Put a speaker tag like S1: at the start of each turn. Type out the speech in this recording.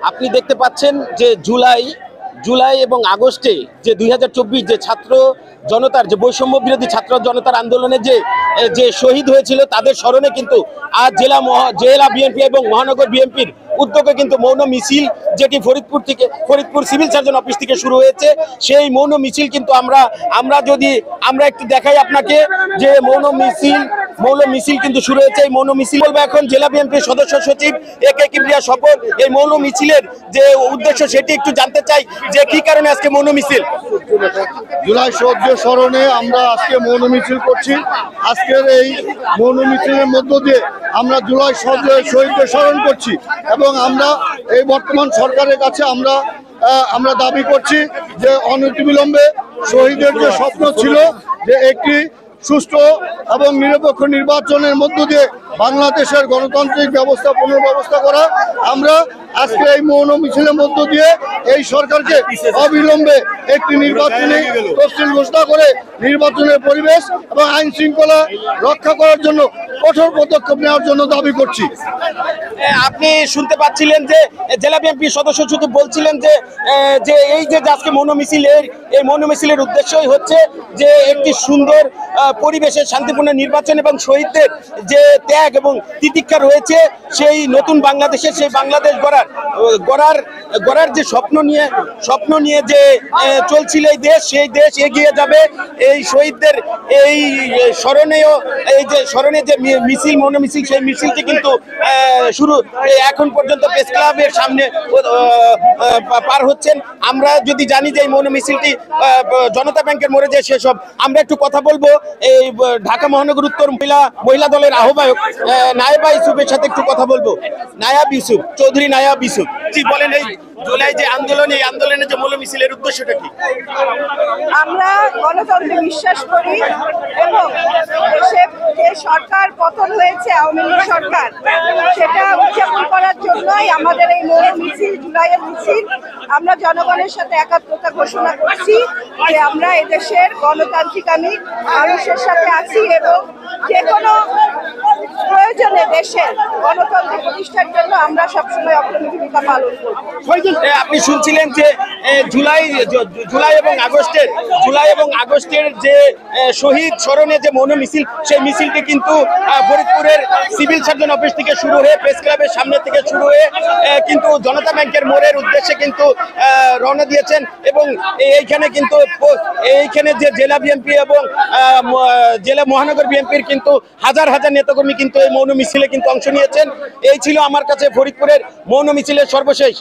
S1: আপনি দেখতে পাচ্ছেন যে জুলাই এবং আগস্টে যে 2024 যে ছাত্র জনতার যে বৈষম্য বিরোধী ছাত্র জনতার আন্দোলনে যে শহীদ হয়েছিল তাদের স্মরণে কিন্তু আজ জেলা বিএনপি এবং মহানগর বিএনপির উদ্যোগে কিন্তু মৌন মিছিল, যেটি ফরিদপুর সিভিল সার্জন অফিস থেকে শুরু হয়েছে, সেই মৌন মিছিল কিন্তু আমরা একটু দেখাই আপনাকে যে মৌন মিছিল কিন্তু শুরু হয়েছে। এই মৌন মিছিল বলবো এখন জেলা বিএনপির সদস্য সচিব AK কিবরিয়া সফর। এই মৌন মিছিলের যে উদ্দেশ্য সেটি একটু জানতে চাই যে কি কারণে আজকে মৌন মিছিল।
S2: জুলাই শহীদের স্মরণে আমরা আজকে মৌন মিছিল করছি। আজকের এই মৌন মিছিলের মধ্য দিয়ে আমরা জুলাই শহীদদের স্মরণ করছি এবং আমরা এই বর্তমান সরকারের কাছে আমরা দাবি করছি যে অনতিবিলম্বে শহীদের যে স্বপ্ন ছিল যে একটি সুষ্ঠু এবং নিরপেক্ষ নির্বাচনের মধ্য দিয়ে বাংলাদেশের গণতান্ত্রিক ব্যবস্থা পুনর্ব্যবস্থা করা। আমরা আজকে এই মৌন মিছিলের মধ্য দিয়ে এই সরকারকে অবিলম্বে একটি নির্বাচনী তফসিল ঘোষণা করে নির্বাচনের পরিবেশ এবং আইন শৃঙ্খলা রক্ষা করার জন্য কঠোর পদক্ষেপ নেওয়ার জন্য দাবি করছি।
S1: আপনি শুনতে পাচ্ছিলেন যে জেলা বিএনপি সদস্য সচিব বলছিলেন যে এই যে আজকে মৌন মিছিলের উদ্দেশ্যই হচ্ছে যে একটি সুন্দর পরিবেশে শান্তিপূর্ণ নির্বাচন এবং শহীদদের যে ত্যাগ এবং তিতিক্ষা রয়েছে সেই নতুন বাংলাদেশের সেই বাংলাদেশ গড়ার যে স্বপ্ন নিয়ে যে চলছিল এই দেশ, সেই দেশ এগিয়ে যাবে। এই শহীদদের এই স্মরণে যে মিছিল মৌন মিছিল, সেই মিছিলটি কিন্তু শুরু এখন পর্যন্ত প্রেস ক্লাবের সামনে পার হচ্ছেন। আমরা যদি জানি যে এই মৌন মিছিলটি জনতা ব্যাংকের মোড়ে যে শেষ হবে, আমরা একটু কথা বলবো এই ঢাকা মহানগর উত্তর মহিলা দলের আহ্বায়ক নায়েবা ইউসুফের সাথে একটু কথা বলবো। চৌধুরী নায়াব ইউসুফ, কি বলেন এই জুলাই যে আন্দোলনে যে মৌন মিছিলের উদ্দেশ্যটা কি?
S3: আমরা গণতন্ত্রে বিশ্বাস করি এবং দেশে যে সরকার পতন হয়েছে আওয়ামী লীগ সরকার, সেটা উদযাপন করার জন্যই আমাদের এই মৌন মিছিল, জুলাইয়ের মিছিল। আমরা জনগণের সাথে একাত্মতা ঘোষণা করছি যে আমরা এদেশের গণতান্ত্রিক মানুষের সাথে আছি এবং যে কোনো প্রয়োজনে দেশের গণতন্ত্র প্রতিষ্ঠার জন্য আমরা সবসময় অগ্রণী ভূমিকা পালন করব।
S1: আপনি শুনছিলেন যে জুলাই এবং আগস্টের যে শহীদ স্মরণে যে মৌন মিছিল, সেই মিছিলটি কিন্তু ফরিদপুরের সিভিল সার্জন অফিস থেকে শুরু হয়ে প্রেস ক্লাবের সামনে থেকে শুরু হয়ে কিন্তু জনতা ব্যাংকের মোড়ের উদ্দেশ্যে কিন্তু রওনা দিয়েছেন। এবং এইখানে যে জেলা বিএনপি এবং জেলা মহানগর বিএনপির কিন্তু হাজার নেতাকর্মী কিন্তু এই মৌন মিছিলে কিন্তু অংশ নিয়েছেন। এই ছিল আমার কাছে ফরিদপুরের মৌন মিছিলের সর্বশেষ